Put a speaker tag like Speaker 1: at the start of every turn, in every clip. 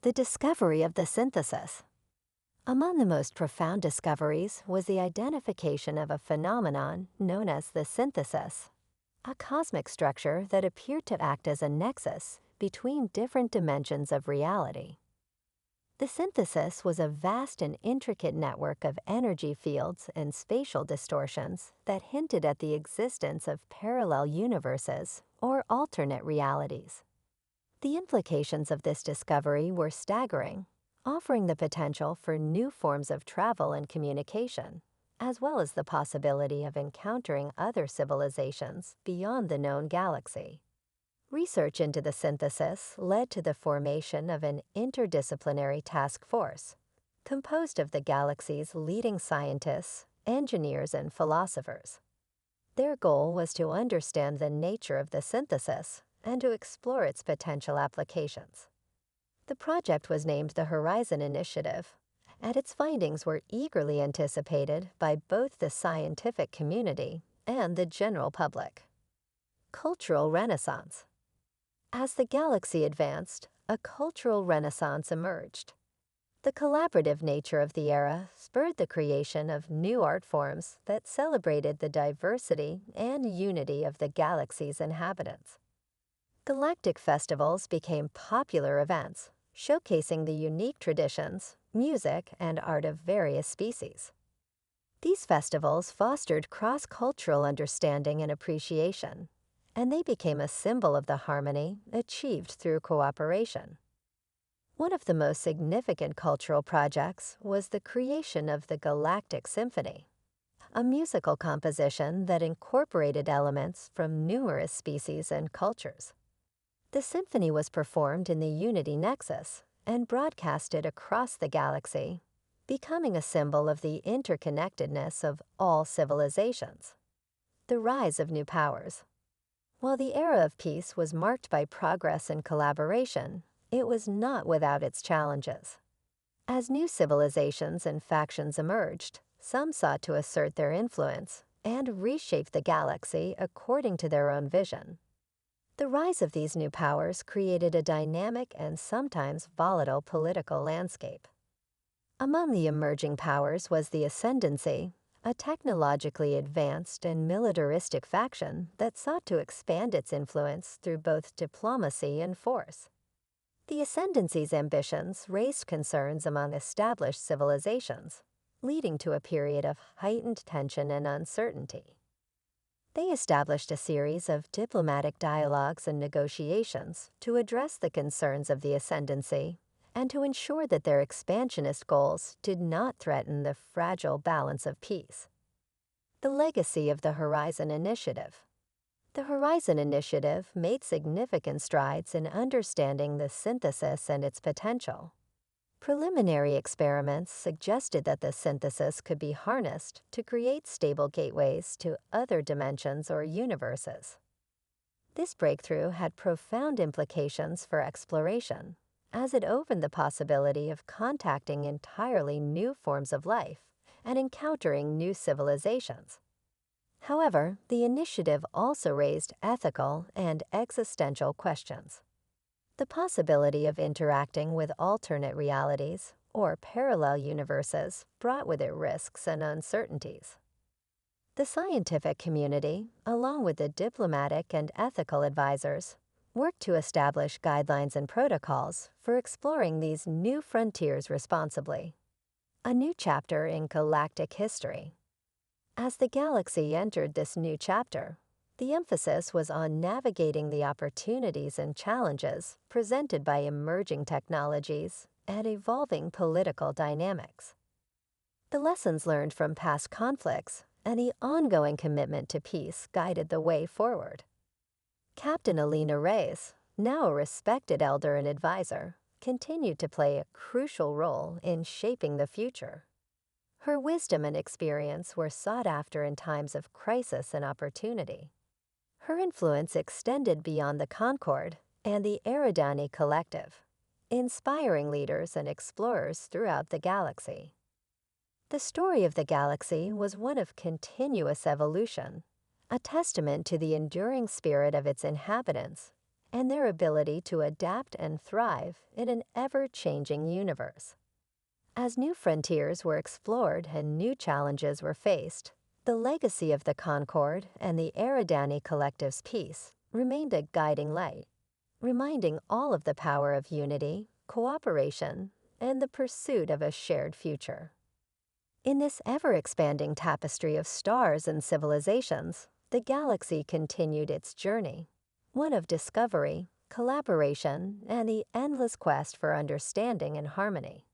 Speaker 1: The discovery of the synthesis. Among the most profound discoveries was the identification of a phenomenon known as the synthesis, a cosmic structure that appeared to act as a nexus between different dimensions of reality. The synthesis was a vast and intricate network of energy fields and spatial distortions that hinted at the existence of parallel universes or alternate realities. The implications of this discovery were staggering, offering the potential for new forms of travel and communication, as well as the possibility of encountering other civilizations beyond the known galaxy. Research into the synthesis led to the formation of an interdisciplinary task force, composed of the galaxy's leading scientists, engineers, and philosophers. Their goal was to understand the nature of the synthesis and to explore its potential applications. The project was named the Horizon Initiative, and its findings were eagerly anticipated by both the scientific community and the general public. Cultural Renaissance. As the galaxy advanced, a cultural renaissance emerged. The collaborative nature of the era spurred the creation of new art forms that celebrated the diversity and unity of the galaxy's inhabitants. Galactic festivals became popular events, showcasing the unique traditions, music, and art of various species. These festivals fostered cross-cultural understanding and appreciation, and they became a symbol of the harmony achieved through cooperation. One of the most significant cultural projects was the creation of the Galactic Symphony, a musical composition that incorporated elements from numerous species and cultures. The symphony was performed in the Unity Nexus and broadcasted across the galaxy, becoming a symbol of the interconnectedness of all civilizations. The rise of new powers. While the era of peace was marked by progress and collaboration, it was not without its challenges. As new civilizations and factions emerged, some sought to assert their influence and reshape the galaxy according to their own vision. The rise of these new powers created a dynamic and sometimes volatile political landscape. Among the emerging powers was the Ascendancy, a technologically advanced and militaristic faction that sought to expand its influence through both diplomacy and force. The Ascendancy's ambitions raised concerns among established civilizations, leading to a period of heightened tension and uncertainty. They established a series of diplomatic dialogues and negotiations to address the concerns of the Ascendancy and to ensure that their expansionist goals did not threaten the fragile balance of peace. The legacy of the Horizon Initiative. The Horizon Initiative made significant strides in understanding the synthesis and its potential. Preliminary experiments suggested that the synthesis could be harnessed to create stable gateways to other dimensions or universes. This breakthrough had profound implications for exploration, as it opened the possibility of contacting entirely new forms of life and encountering new civilizations. However, the initiative also raised ethical and existential questions. The possibility of interacting with alternate realities or parallel universes brought with it risks and uncertainties. The scientific community, along with the diplomatic and ethical advisors, worked to establish guidelines and protocols for exploring these new frontiers responsibly. A new chapter in galactic history. As the galaxy entered this new chapter, the emphasis was on navigating the opportunities and challenges presented by emerging technologies and evolving political dynamics. The lessons learned from past conflicts and the ongoing commitment to peace guided the way forward. Captain Alina Reyes, now a respected elder and advisor, continued to play a crucial role in shaping the future. Her wisdom and experience were sought after in times of crisis and opportunity. Her influence extended beyond the Concord and the Eridani Collective, inspiring leaders and explorers throughout the galaxy. The story of the galaxy was one of continuous evolution, a testament to the enduring spirit of its inhabitants and their ability to adapt and thrive in an ever-changing universe. As new frontiers were explored and new challenges were faced, the legacy of the Concord and the Eridani Collective's peace remained a guiding light, reminding all of the power of unity, cooperation, and the pursuit of a shared future. In this ever-expanding tapestry of stars and civilizations, the galaxy continued its journey, one of discovery, collaboration, and the endless quest for understanding and harmony.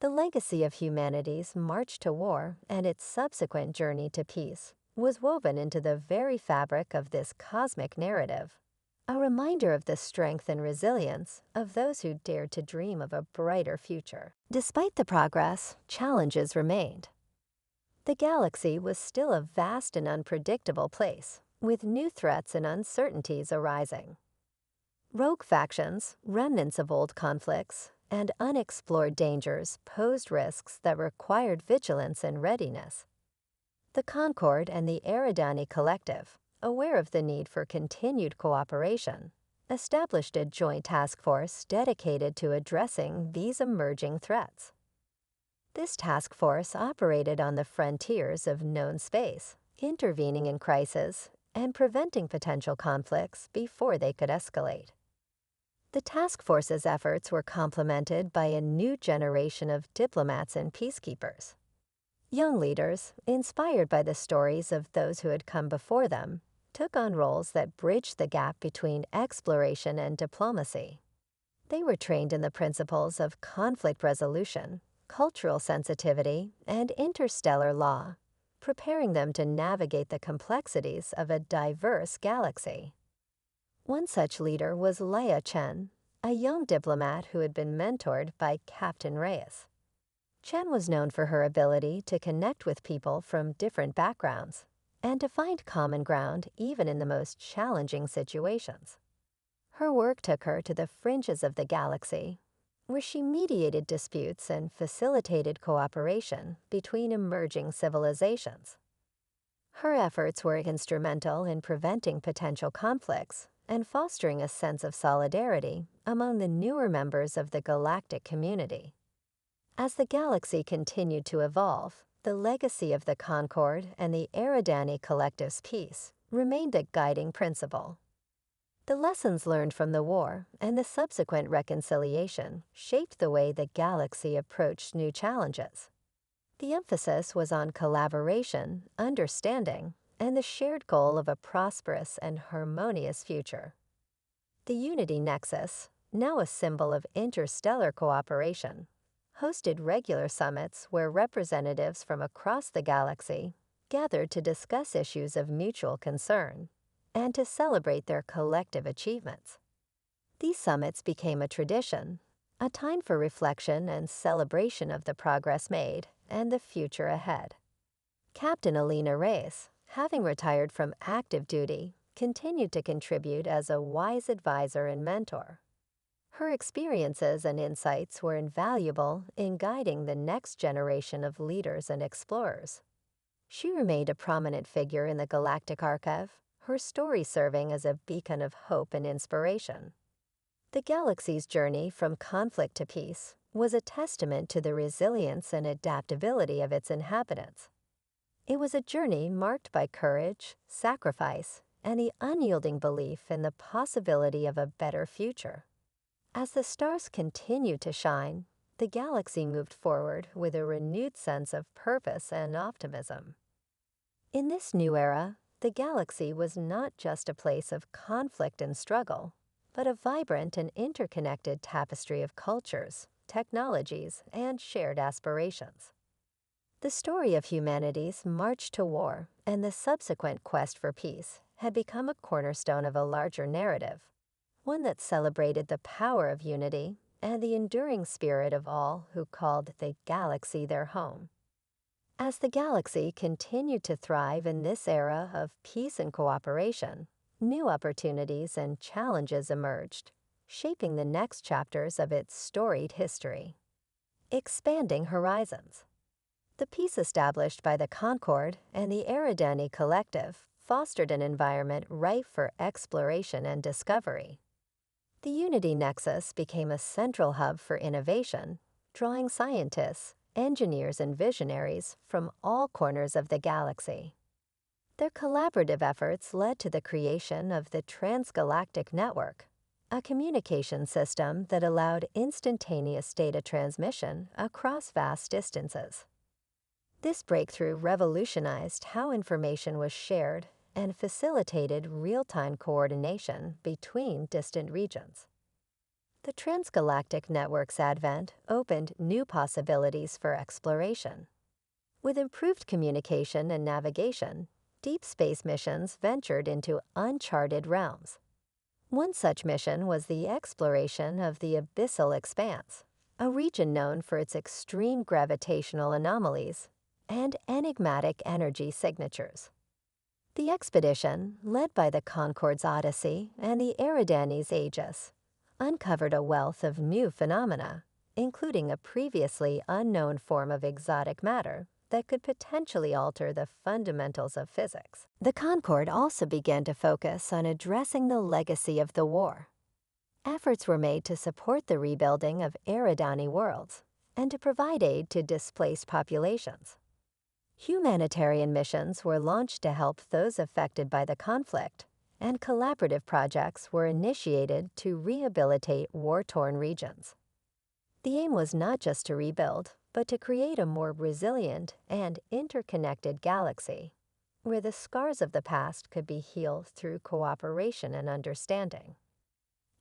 Speaker 1: The legacy of humanity's march to war and its subsequent journey to peace was woven into the very fabric of this cosmic narrative, a reminder of the strength and resilience of those who dared to dream of a brighter future. Despite the progress, challenges remained. The galaxy was still a vast and unpredictable place, with new threats and uncertainties arising. Rogue factions, remnants of old conflicts, and unexplored dangers posed risks that required vigilance and readiness. The Concord and the Eridani Collective, aware of the need for continued cooperation, established a joint task force dedicated to addressing these emerging threats. This task force operated on the frontiers of known space, intervening in crises and preventing potential conflicts before they could escalate. The task force's efforts were complemented by a new generation of diplomats and peacekeepers. Young leaders, inspired by the stories of those who had come before them, took on roles that bridged the gap between exploration and diplomacy. They were trained in the principles of conflict resolution, cultural sensitivity, and interstellar law, preparing them to navigate the complexities of a diverse galaxy. One such leader was Leia Chen, a young diplomat who had been mentored by Captain Reyes. Chen was known for her ability to connect with people from different backgrounds and to find common ground even in the most challenging situations. Her work took her to the fringes of the galaxy, where she mediated disputes and facilitated cooperation between emerging civilizations. Her efforts were instrumental in preventing potential conflicts and fostering a sense of solidarity among the newer members of the galactic community. As the galaxy continued to evolve, the legacy of the Concord and the Eridani Collective's peace remained a guiding principle. The lessons learned from the war and the subsequent reconciliation shaped the way the galaxy approached new challenges. The emphasis was on collaboration, understanding, and the shared goal of a prosperous and harmonious future. The Unity Nexus, now a symbol of interstellar cooperation, hosted regular summits where representatives from across the galaxy gathered to discuss issues of mutual concern and to celebrate their collective achievements. These summits became a tradition, a time for reflection and celebration of the progress made and the future ahead. Captain Alina Reyes, having retired from active duty, continued to contribute as a wise advisor and mentor. Her experiences and insights were invaluable in guiding the next generation of leaders and explorers. She remained a prominent figure in the Galactic Archive, her story serving as a beacon of hope and inspiration. The galaxy's journey from conflict to peace was a testament to the resilience and adaptability of its inhabitants. It was a journey marked by courage, sacrifice, and the unyielding belief in the possibility of a better future. As the stars continued to shine, the galaxy moved forward with a renewed sense of purpose and optimism. In this new era, the galaxy was not just a place of conflict and struggle, but a vibrant and interconnected tapestry of cultures, technologies, and shared aspirations. The story of humanity's march to war and the subsequent quest for peace had become a cornerstone of a larger narrative, one that celebrated the power of unity and the enduring spirit of all who called the galaxy their home. As the galaxy continued to thrive in this era of peace and cooperation, new opportunities and challenges emerged, shaping the next chapters of its storied history. Expanding horizons. The peace established by the Concord and the Eridani Collective fostered an environment ripe for exploration and discovery. The Unity Nexus became a central hub for innovation, drawing scientists, engineers, and visionaries from all corners of the galaxy. Their collaborative efforts led to the creation of the Transgalactic Network, a communication system that allowed instantaneous data transmission across vast distances. This breakthrough revolutionized how information was shared and facilitated real-time coordination between distant regions. The Transgalactic Network's advent opened new possibilities for exploration. With improved communication and navigation, deep space missions ventured into uncharted realms. One such mission was the exploration of the abyssal expanse, a region known for its extreme gravitational anomalies and enigmatic energy signatures. The expedition, led by the Concorde's Odyssey and the Eridanes Aegis, uncovered a wealth of new phenomena, including a previously unknown form of exotic matter that could potentially alter the fundamentals of physics. The Concorde also began to focus on addressing the legacy of the war. Efforts were made to support the rebuilding of Eridani worlds and to provide aid to displaced populations. Humanitarian missions were launched to help those affected by the conflict, and collaborative projects were initiated to rehabilitate war-torn regions. The aim was not just to rebuild, but to create a more resilient and interconnected galaxy, where the scars of the past could be healed through cooperation and understanding.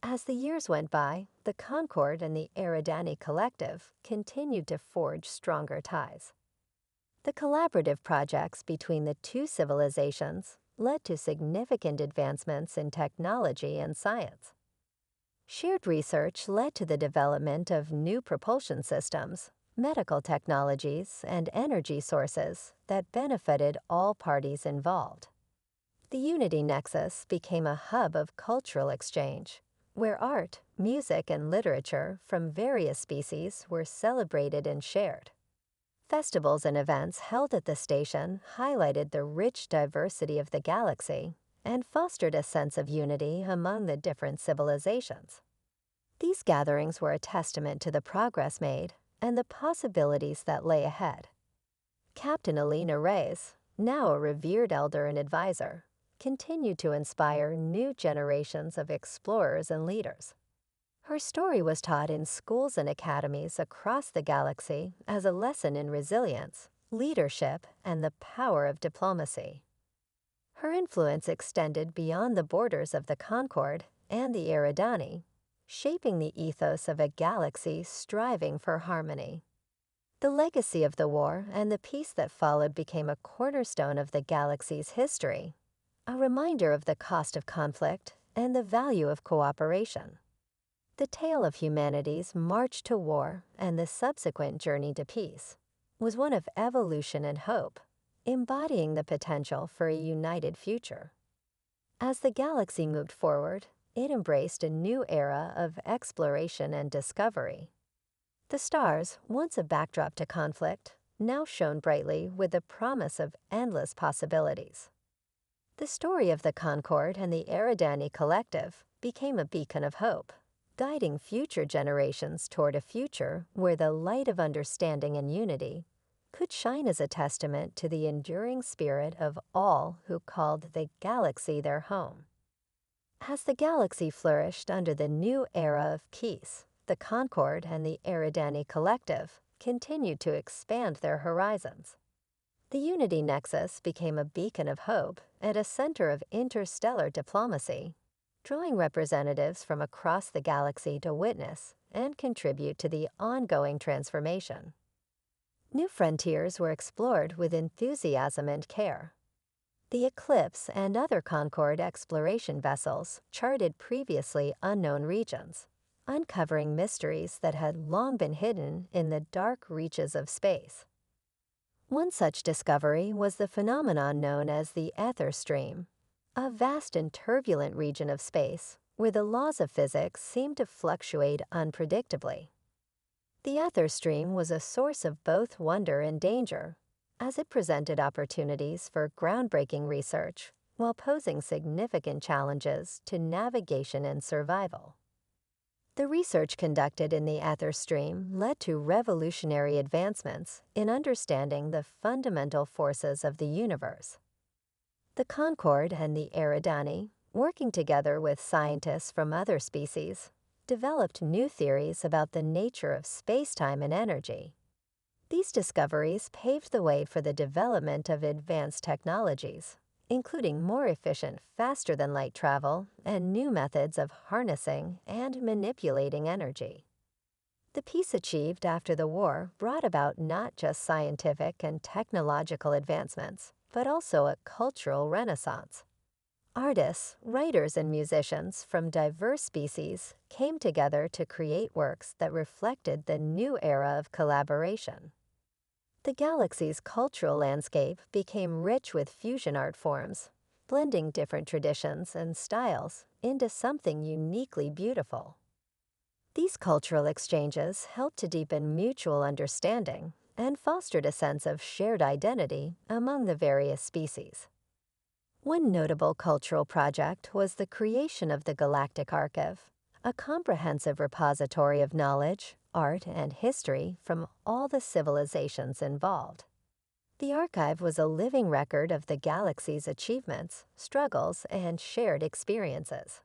Speaker 1: As the years went by, the Concorde and the Eridani Collective continued to forge stronger ties. The collaborative projects between the two civilizations led to significant advancements in technology and science. Shared research led to the development of new propulsion systems, medical technologies, and energy sources that benefited all parties involved. The Unity Nexus became a hub of cultural exchange, where art, music, and literature from various species were celebrated and shared. Festivals and events held at the station highlighted the rich diversity of the galaxy and fostered a sense of unity among the different civilizations. These gatherings were a testament to the progress made and the possibilities that lay ahead. Captain Alina Reyes, now a revered elder and advisor, continued to inspire new generations of explorers and leaders. Her story was taught in schools and academies across the galaxy as a lesson in resilience, leadership, and the power of diplomacy. Her influence extended beyond the borders of the Concorde and the Eridani, shaping the ethos of a galaxy striving for harmony. The legacy of the war and the peace that followed became a cornerstone of the galaxy's history, a reminder of the cost of conflict and the value of cooperation. The tale of humanity's march to war and the subsequent journey to peace was one of evolution and hope, embodying the potential for a united future. As the galaxy moved forward, it embraced a new era of exploration and discovery. The stars, once a backdrop to conflict, now shone brightly with the promise of endless possibilities. The story of the Concorde and the Eridani Collective became a beacon of hope, guiding future generations toward a future where the light of understanding and unity could shine as a testament to the enduring spirit of all who called the galaxy their home. As the galaxy flourished under the new era of peace, the Concorde and the Eridani Collective continued to expand their horizons. The Unity Nexus became a beacon of hope and a center of interstellar diplomacy, drawing representatives from across the galaxy to witness and contribute to the ongoing transformation. New frontiers were explored with enthusiasm and care. The Eclipse and other Concorde exploration vessels charted previously unknown regions, uncovering mysteries that had long been hidden in the dark reaches of space. One such discovery was the phenomenon known as the ether stream, a vast and turbulent region of space where the laws of physics seem to fluctuate unpredictably. The ether stream was a source of both wonder and danger, as it presented opportunities for groundbreaking research while posing significant challenges to navigation and survival. The research conducted in the ether stream led to revolutionary advancements in understanding the fundamental forces of the universe. The Concorde and the Eridani, working together with scientists from other species, developed new theories about the nature of space-time and energy. These discoveries paved the way for the development of advanced technologies, including more efficient, faster-than-light travel and new methods of harnessing and manipulating energy. The peace achieved after the war brought about not just scientific and technological advancements, but also a cultural renaissance. Artists, writers, and musicians from diverse species came together to create works that reflected the new era of collaboration. The galaxy's cultural landscape became rich with fusion art forms, blending different traditions and styles into something uniquely beautiful. These cultural exchanges helped to deepen mutual understanding and fostered a sense of shared identity among the various species. One notable cultural project was the creation of the Galactic Archive, a comprehensive repository of knowledge, art, and history from all the civilizations involved. The archive was a living record of the galaxy's achievements, struggles, and shared experiences.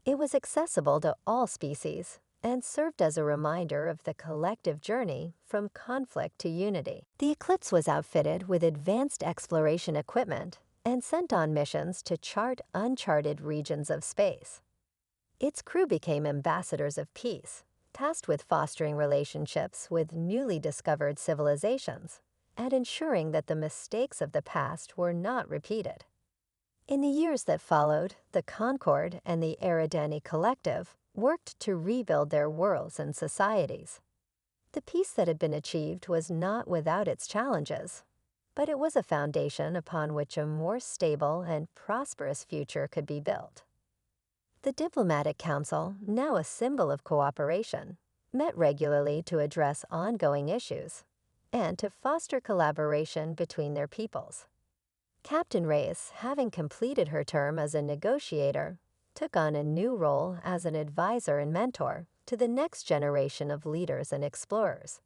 Speaker 1: It was accessible to all species and served as a reminder of the collective journey from conflict to unity. The Eclipse was outfitted with advanced exploration equipment and sent on missions to chart uncharted regions of space. Its crew became ambassadors of peace, tasked with fostering relationships with newly discovered civilizations and ensuring that the mistakes of the past were not repeated. In the years that followed, the Concorde and the Eridani Collective worked to rebuild their worlds and societies. The peace that had been achieved was not without its challenges, but it was a foundation upon which a more stable and prosperous future could be built. The Diplomatic Council, now a symbol of cooperation, met regularly to address ongoing issues and to foster collaboration between their peoples. Captain Reyes, having completed her term as a negotiator, took on a new role as an advisor and mentor to the next generation of leaders and explorers.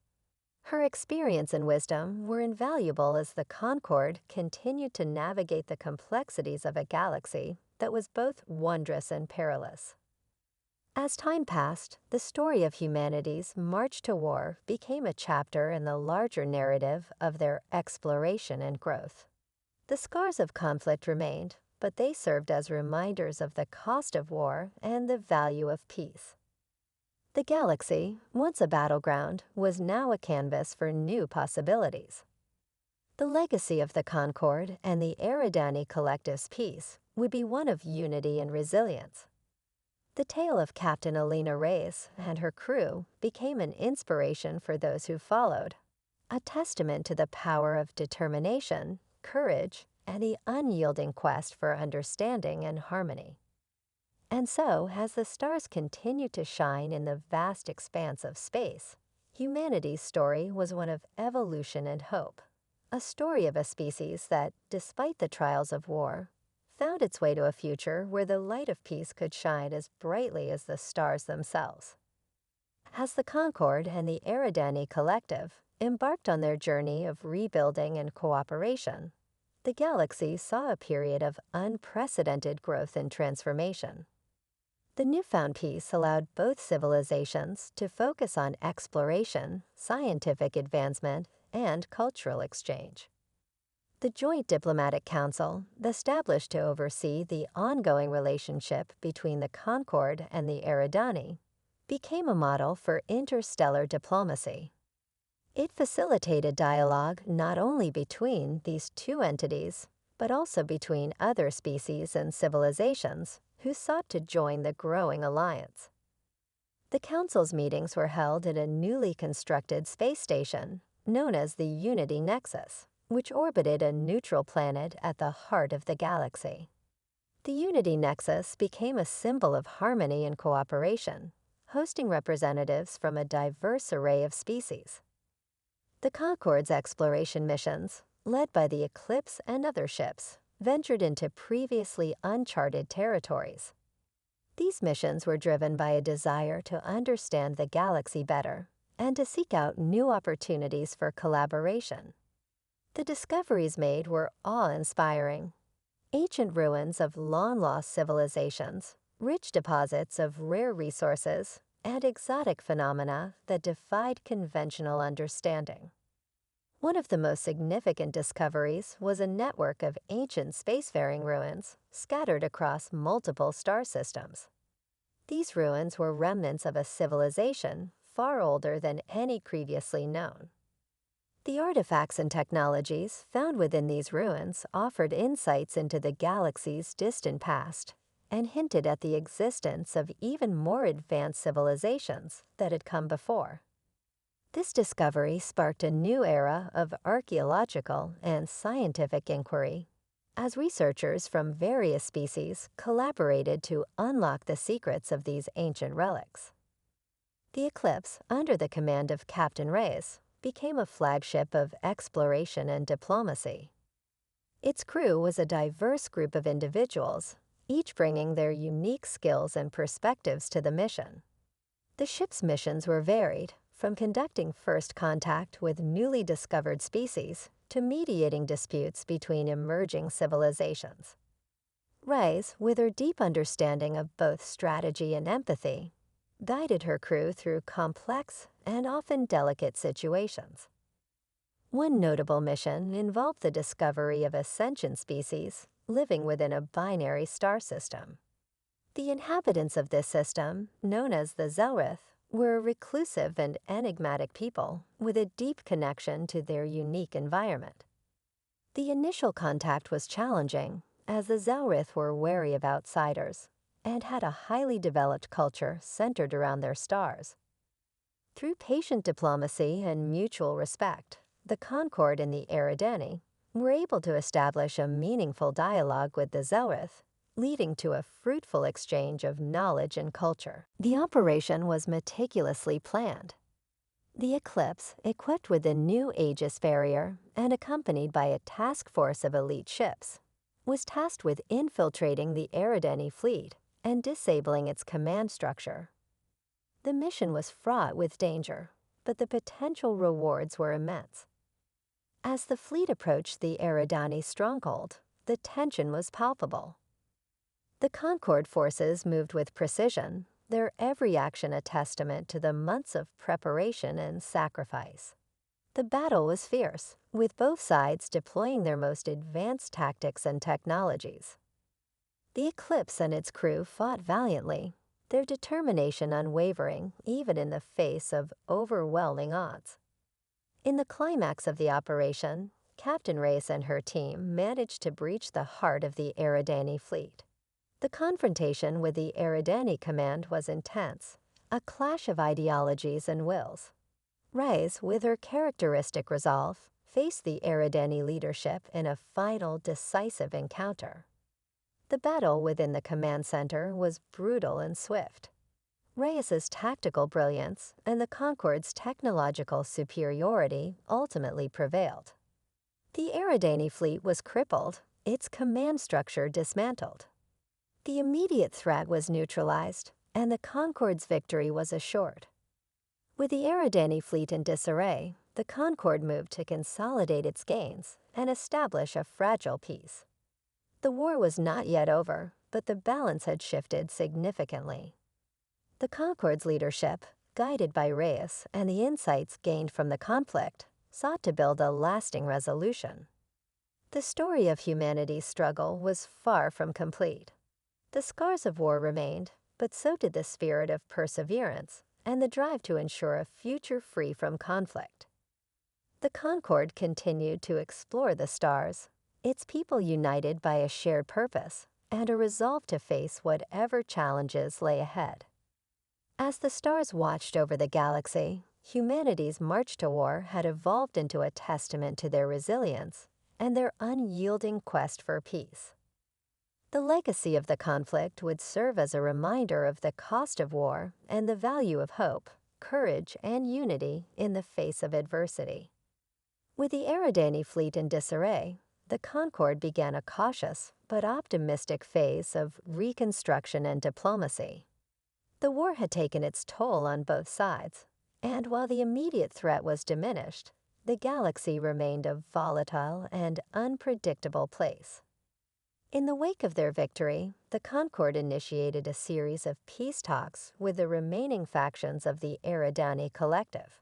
Speaker 1: Her experience and wisdom were invaluable as the Concorde continued to navigate the complexities of a galaxy that was both wondrous and perilous. As time passed, the story of humanity's march to war became a chapter in the larger narrative of their exploration and growth. The scars of conflict remained, but they served as reminders of the cost of war and the value of peace. The galaxy, once a battleground, was now a canvas for new possibilities. The legacy of the Concorde and the Eridani Collective's peace would be one of unity and resilience. The tale of Captain Alina Reyes and her crew became an inspiration for those who followed, a testament to the power of determination, courage, and the unyielding quest for understanding and harmony. And so, as the stars continued to shine in the vast expanse of space, humanity's story was one of evolution and hope, a story of a species that, despite the trials of war, found its way to a future where the light of peace could shine as brightly as the stars themselves. As the Concorde and the Eridani Collective embarked on their journey of rebuilding and cooperation, the galaxy saw a period of unprecedented growth and transformation. The newfound peace allowed both civilizations to focus on exploration, scientific advancement, and cultural exchange. The Joint Diplomatic Council, established to oversee the ongoing relationship between the Concorde and the Eridani, became a model for interstellar diplomacy. It facilitated dialogue not only between these two entities, but also between other species and civilizations who sought to join the growing alliance. The Council's meetings were held at a newly constructed space station known as the Unity Nexus, which orbited a neutral planet at the heart of the galaxy. The Unity Nexus became a symbol of harmony and cooperation, hosting representatives from a diverse array of species. The Concorde's exploration missions, led by the Eclipse and other ships, ventured into previously uncharted territories. These missions were driven by a desire to understand the galaxy better and to seek out new opportunities for collaboration. The discoveries made were awe-inspiring. Ancient ruins of long-lost civilizations, rich deposits of rare resources, and exotic phenomena that defied conventional understanding. One of the most significant discoveries was a network of ancient spacefaring ruins scattered across multiple star systems. These ruins were remnants of a civilization far older than any previously known. The artifacts and technologies found within these ruins offered insights into the galaxy's distant past and hinted at the existence of even more advanced civilizations that had come before. This discovery sparked a new era of archaeological and scientific inquiry, as researchers from various species collaborated to unlock the secrets of these ancient relics. The Eclipse, under the command of Captain Reyes, became a flagship of exploration and diplomacy. Its crew was a diverse group of individuals, each bringing their unique skills and perspectives to the mission. The ship's missions were varied, from conducting first contact with newly discovered species to mediating disputes between emerging civilizations. Reyes, with her deep understanding of both strategy and empathy, guided her crew through complex and often delicate situations. One notable mission involved the discovery of a sentient species living within a binary star system. The inhabitants of this system, known as the Zelrith, were a reclusive and enigmatic people with a deep connection to their unique environment. The initial contact was challenging, as the Zelrith were wary of outsiders and had a highly developed culture centered around their stars. Through patient diplomacy and mutual respect, the Concord and the Eridani were able to establish a meaningful dialogue with the Zelrith, leading to a fruitful exchange of knowledge and culture. The operation was meticulously planned. The Eclipse, equipped with a new Aegis barrier and accompanied by a task force of elite ships, was tasked with infiltrating the Eridani fleet and disabling its command structure. The mission was fraught with danger, but the potential rewards were immense. As the fleet approached the Eridani stronghold, the tension was palpable. The Concord forces moved with precision, their every action a testament to the months of preparation and sacrifice. The battle was fierce, with both sides deploying their most advanced tactics and technologies. The Eclipse and its crew fought valiantly, their determination unwavering even in the face of overwhelming odds. In the climax of the operation, Captain Reyes and her team managed to breach the heart of the Eridani fleet. The confrontation with the Eridani command was intense, a clash of ideologies and wills. Reyes, with her characteristic resolve, faced the Eridani leadership in a final, decisive encounter. The battle within the command center was brutal and swift. Reyes's tactical brilliance and the Concord's technological superiority ultimately prevailed. The Eridani fleet was crippled, its command structure dismantled. The immediate threat was neutralized, and the Concord's victory was assured. With the Eridani fleet in disarray, the Concorde moved to consolidate its gains and establish a fragile peace. The war was not yet over, but the balance had shifted significantly. The Concorde's leadership, guided by Reyes and the insights gained from the conflict, sought to build a lasting resolution. The story of humanity's struggle was far from complete. The scars of war remained, but so did the spirit of perseverance and the drive to ensure a future free from conflict. The Concorde continued to explore the stars, its people united by a shared purpose and a resolve to face whatever challenges lay ahead. As the stars watched over the galaxy, humanity's march to war had evolved into a testament to their resilience and their unyielding quest for peace. The legacy of the conflict would serve as a reminder of the cost of war and the value of hope, courage, and unity in the face of adversity. With the Eridani fleet in disarray, the Concord began a cautious but optimistic phase of reconstruction and diplomacy. The war had taken its toll on both sides, and while the immediate threat was diminished, the galaxy remained a volatile and unpredictable place. In the wake of their victory, the Concord initiated a series of peace talks with the remaining factions of the Eridani Collective.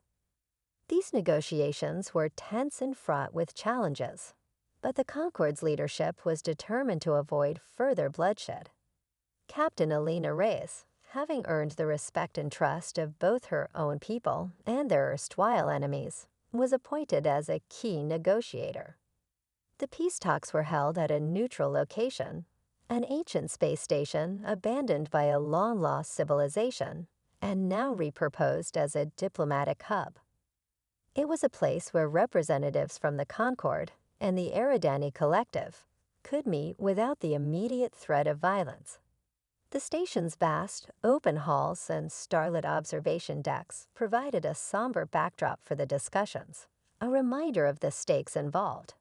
Speaker 1: These negotiations were tense and fraught with challenges, but the Concord's leadership was determined to avoid further bloodshed. Captain Alina Reyes, having earned the respect and trust of both her own people and their erstwhile enemies, was appointed as a key negotiator. The peace talks were held at a neutral location, an ancient space station abandoned by a long-lost civilization and now repurposed as a diplomatic hub. It was a place where representatives from the Concord and the Eridani Collective could meet without the immediate threat of violence. The station's vast, open halls and starlit observation decks provided a somber backdrop for the discussions, a reminder of the stakes involved.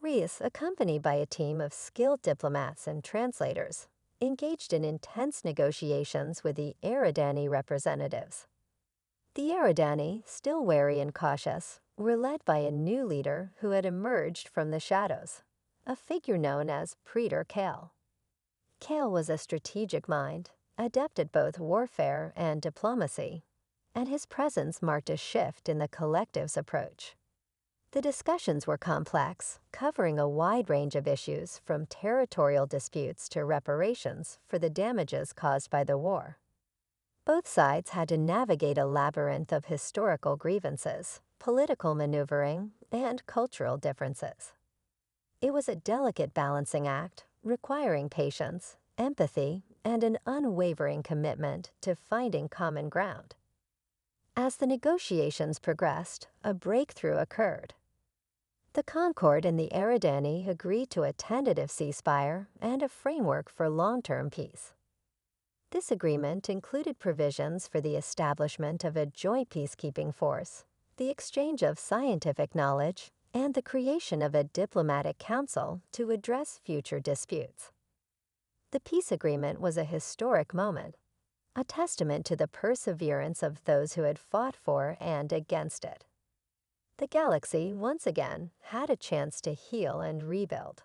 Speaker 1: Reyes, accompanied by a team of skilled diplomats and translators, engaged in intense negotiations with the Eridani representatives. The Eridani, still wary and cautious, were led by a new leader who had emerged from the shadows, a figure known as Praetor Kale. Kale was a strategic mind, adept at both warfare and diplomacy, and his presence marked a shift in the collective's approach. The discussions were complex, covering a wide range of issues from territorial disputes to reparations for the damages caused by the war. Both sides had to navigate a labyrinth of historical grievances, political maneuvering, and cultural differences. It was a delicate balancing act, requiring patience, empathy, and an unwavering commitment to finding common ground. As the negotiations progressed, a breakthrough occurred. The Concord and the Eridani agreed to a tentative ceasefire and a framework for long-term peace. This agreement included provisions for the establishment of a joint peacekeeping force, the exchange of scientific knowledge, and the creation of a diplomatic council to address future disputes. The peace agreement was a historic moment, a testament to the perseverance of those who had fought for and against it. The galaxy, once again, had a chance to heal and rebuild.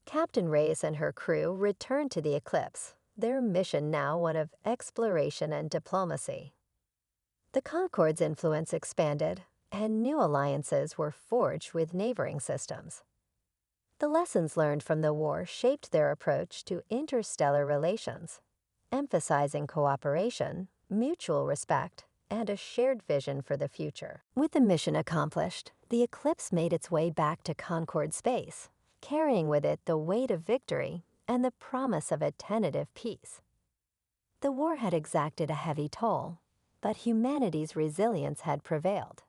Speaker 1: Captain Reyes and her crew returned to the Eclipse, their mission now one of exploration and diplomacy. The Concord's influence expanded, and new alliances were forged with neighboring systems. The lessons learned from the war shaped their approach to interstellar relations, emphasizing cooperation, mutual respect, and a shared vision for the future. With the mission accomplished, the Eclipse made its way back to Concord space, carrying with it the weight of victory and the promise of a tentative peace. The war had exacted a heavy toll, but humanity's resilience had prevailed.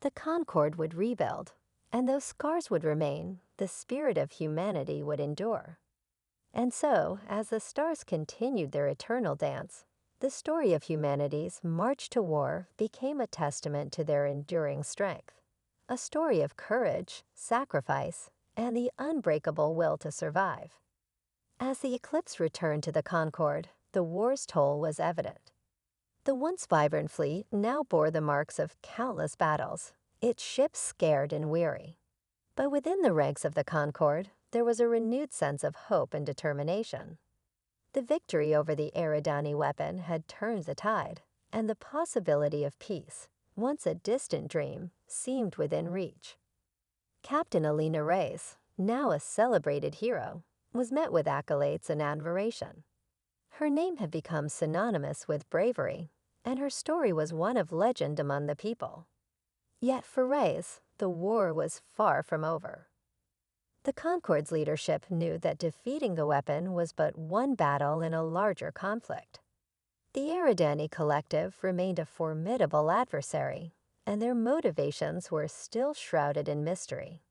Speaker 1: The Concord would rebuild, and though scars would remain, the spirit of humanity would endure. And so, as the stars continued their eternal dance, the story of humanity's march to war became a testament to their enduring strength, a story of courage, sacrifice, and the unbreakable will to survive. As the Eclipse returned to the Concord, the war's toll was evident. The once vibrant fleet now bore the marks of countless battles, its ships scared and weary. But within the ranks of the Concord, there was a renewed sense of hope and determination. The victory over the Eridani weapon had turned the tide, and the possibility of peace, once a distant dream, seemed within reach. Captain Alina Reyes, now a celebrated hero, was met with accolades and admiration. Her name had become synonymous with bravery, and her story was one of legend among the people. Yet for Reyes, the war was far from over. The Concord's leadership knew that defeating the weapon was but one battle in a larger conflict. The Eridani Collective remained a formidable adversary, and their motivations were still shrouded in mystery.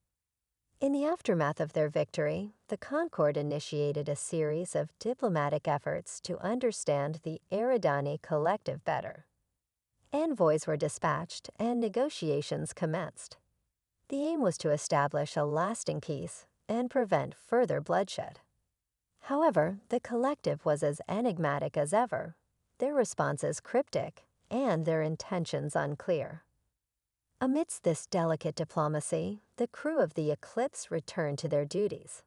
Speaker 1: In the aftermath of their victory, the Concord initiated a series of diplomatic efforts to understand the Eridani Collective better. Envoys were dispatched and negotiations commenced. The aim was to establish a lasting peace and prevent further bloodshed. However, the collective was as enigmatic as ever, their responses cryptic, and their intentions unclear. Amidst this delicate diplomacy, the crew of the Eclipse returned to their duties.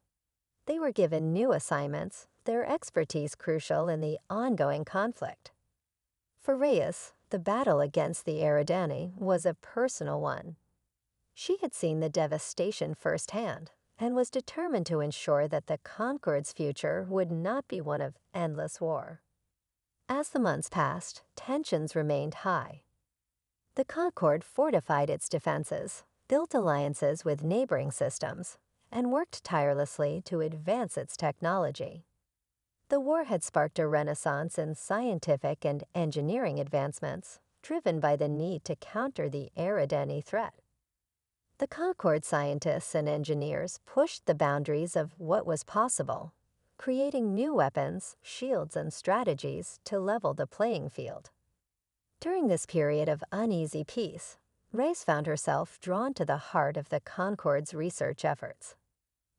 Speaker 1: They were given new assignments, their expertise crucial in the ongoing conflict. For Reyes, the battle against the Eridani was a personal one. She had seen the devastation firsthand and was determined to ensure that the Concord's future would not be one of endless war. As the months passed, tensions remained high. The Concord fortified its defenses, built alliances with neighboring systems, and worked tirelessly to advance its technology. The war had sparked a renaissance in scientific and engineering advancements, driven by the need to counter the Eridani threat. The Concord scientists and engineers pushed the boundaries of what was possible, creating new weapons, shields, and strategies to level the playing field. During this period of uneasy peace, Reyes found herself drawn to the heart of the Concord's research efforts.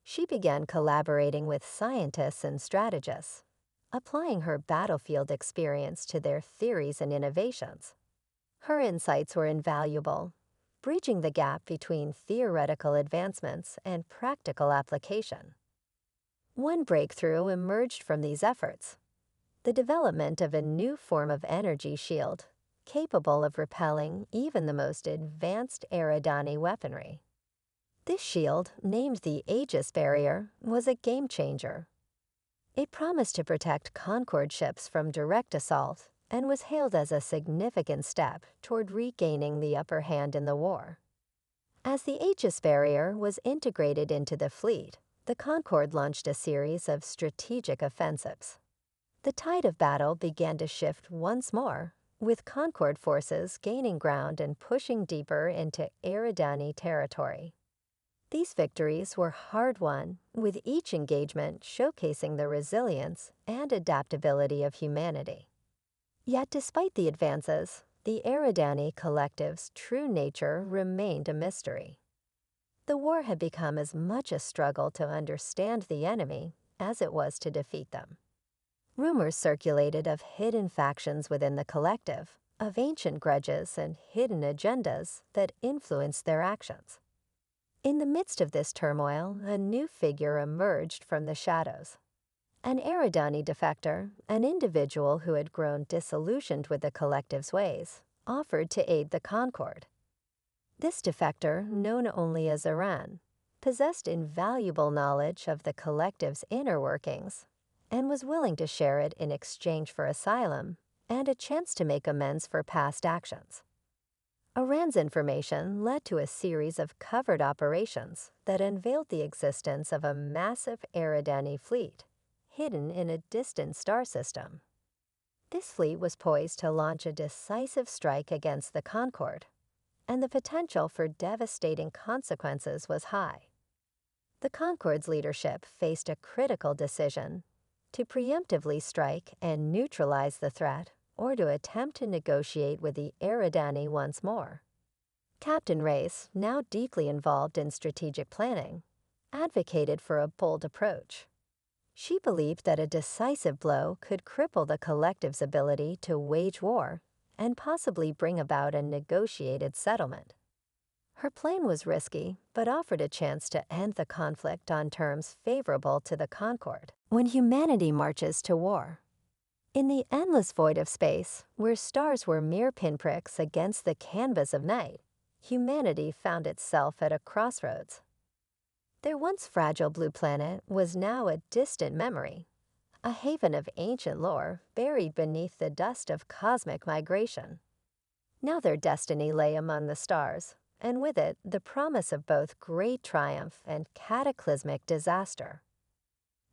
Speaker 1: She began collaborating with scientists and strategists, applying her battlefield experience to their theories and innovations. Her insights were invaluable, bridging the gap between theoretical advancements and practical application. One breakthrough emerged from these efforts: the development of a new form of energy shield capable of repelling even the most advanced Eridani weaponry. This shield, named the Aegis Barrier, was a game-changer. It promised to protect Concord ships from direct assault and was hailed as a significant step toward regaining the upper hand in the war. As the Aegis Barrier was integrated into the fleet, the Concord launched a series of strategic offensives. The tide of battle began to shift once more, with Concord forces gaining ground and pushing deeper into Eridani territory. These victories were hard-won, with each engagement showcasing the resilience and adaptability of humanity. Yet despite the advances, the Eridani collective's true nature remained a mystery. The war had become as much a struggle to understand the enemy as it was to defeat them. Rumors circulated of hidden factions within the collective, of ancient grudges and hidden agendas that influenced their actions. In the midst of this turmoil, a new figure emerged from the shadows. An Eridani defector, an individual who had grown disillusioned with the collective's ways, offered to aid the Concord. This defector, known only as Iran, possessed invaluable knowledge of the collective's inner workings and was willing to share it in exchange for asylum and a chance to make amends for past actions. Iran's information led to a series of covert operations that unveiled the existence of a massive Eridani fleet hidden in a distant star system. This fleet was poised to launch a decisive strike against the Concord, and the potential for devastating consequences was high. The Concord's leadership faced a critical decision: to preemptively strike and neutralize the threat, or to attempt to negotiate with the Eridani once more. Captain Reyes, now deeply involved in strategic planning, advocated for a bold approach. She believed that a decisive blow could cripple the collective's ability to wage war and possibly bring about a negotiated settlement. Her plan was risky, but offered a chance to end the conflict on terms favorable to the Concord when humanity marches to war. In the endless void of space, where stars were mere pinpricks against the canvas of night, humanity found itself at a crossroads. Their once fragile blue planet was now a distant memory, a haven of ancient lore buried beneath the dust of cosmic migration. Now their destiny lay among the stars, and with it the promise of both great triumph and cataclysmic disaster.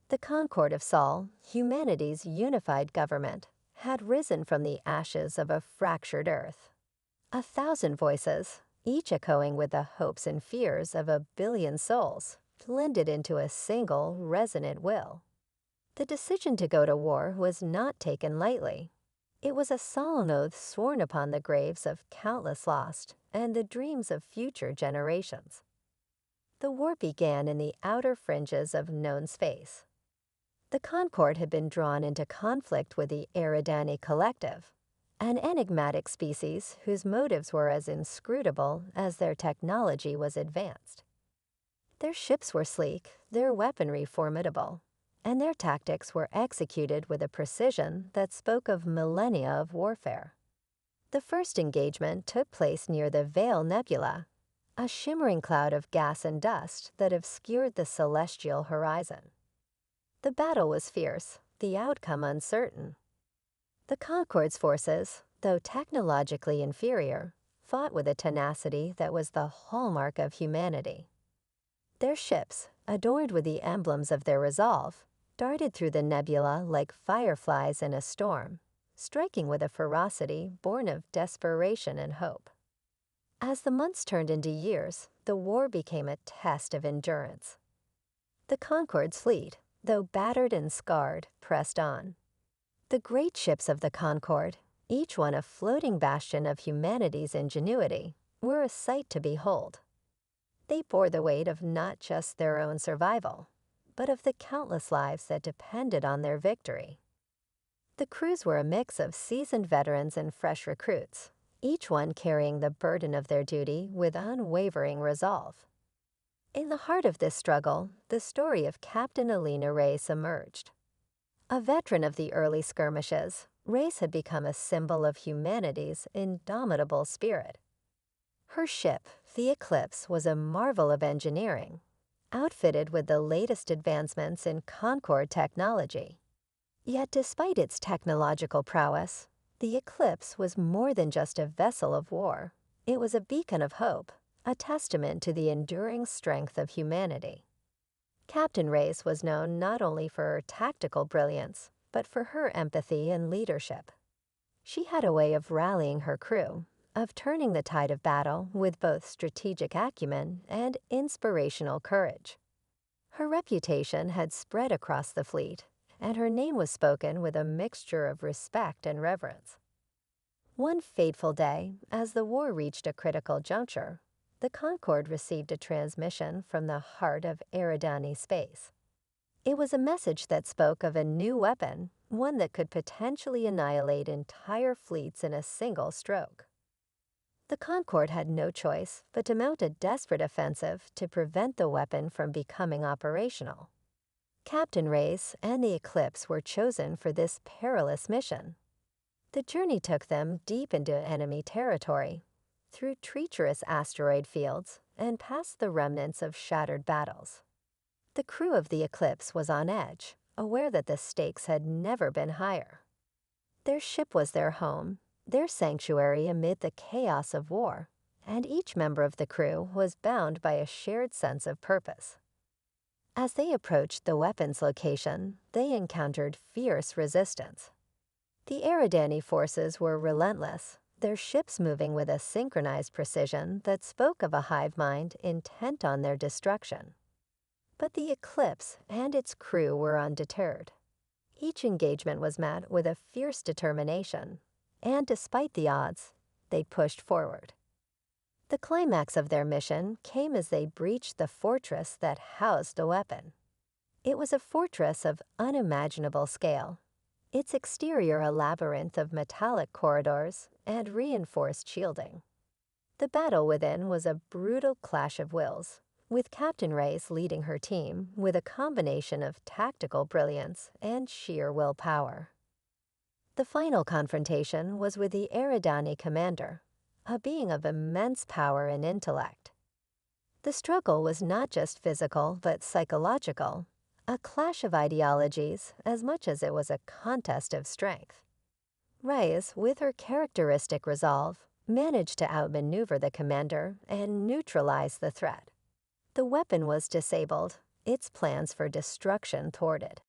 Speaker 1: The Concord of Sol, humanity's unified government, had risen from the ashes of a fractured Earth. 1,000 voices, each echoing with the hopes and fears of 1 billion souls, blended into a single, resonant will. The decision to go to war was not taken lightly. It was a solemn oath sworn upon the graves of countless lost and the dreams of future generations. The war began in the outer fringes of known space. The Concorde had been drawn into conflict with the Eridani Collective, an enigmatic species whose motives were as inscrutable as their technology was advanced. Their ships were sleek, their weaponry formidable, and their tactics were executed with a precision that spoke of millennia of warfare. The first engagement took place near the Veil Nebula, a shimmering cloud of gas and dust that obscured the celestial horizon. The battle was fierce, the outcome uncertain. The Concorde's forces, though technologically inferior, fought with a tenacity that was the hallmark of humanity. Their ships, adorned with the emblems of their resolve, darted through the nebula like fireflies in a storm, striking with a ferocity born of desperation and hope. As the months turned into years, the war became a test of endurance. The Concorde's fleet, though battered and scarred, pressed on. The great ships of the Concorde, each one a floating bastion of humanity's ingenuity, were a sight to behold. They bore the weight of not just their own survival, but of the countless lives that depended on their victory. The crews were a mix of seasoned veterans and fresh recruits, each one carrying the burden of their duty with unwavering resolve. In the heart of this struggle, the story of Captain Alina Reyes emerged. A veteran of the early skirmishes, Reyes had become a symbol of humanity's indomitable spirit. Her ship, the Eclipse, was a marvel of engineering, outfitted with the latest advancements in Concorde technology. Yet despite its technological prowess, the Eclipse was more than just a vessel of war. It was a beacon of hope, a testament to the enduring strength of humanity. Captain Reyes was known not only for her tactical brilliance, but for her empathy and leadership. She had a way of rallying her crew, of turning the tide of battle with both strategic acumen and inspirational courage. Her reputation had spread across the fleet, and her name was spoken with a mixture of respect and reverence. One fateful day, as the war reached a critical juncture, the Concorde received a transmission from the heart of Eridani space. It was a message that spoke of a new weapon, one that could potentially annihilate entire fleets in a single stroke. The Concorde had no choice but to mount a desperate offensive to prevent the weapon from becoming operational. Captain Reyes and the Eclipse were chosen for this perilous mission. The journey took them deep into enemy territory, through treacherous asteroid fields, and past the remnants of shattered battles. The crew of the Eclipse was on edge, aware that the stakes had never been higher. Their ship was their home, their sanctuary amid the chaos of war, and each member of the crew was bound by a shared sense of purpose. As they approached the weapon's location, they encountered fierce resistance. The Eridani forces were relentless, their ships moving with a synchronized precision that spoke of a hive mind intent on their destruction. But the Eclipse and its crew were undeterred. Each engagement was met with a fierce determination, and despite the odds, they pushed forward. The climax of their mission came as they breached the fortress that housed the weapon. It was a fortress of unimaginable scale, its exterior a labyrinth of metallic corridors and reinforced shielding. The battle within was a brutal clash of wills, with Captain Reyes leading her team with a combination of tactical brilliance and sheer willpower. The final confrontation was with the Eridani commander, a being of immense power and intellect. The struggle was not just physical but psychological, a clash of ideologies as much as it was a contest of strength. Reyes, with her characteristic resolve, managed to outmaneuver the commander and neutralize the threat. The weapon was disabled, its plans for destruction thwarted.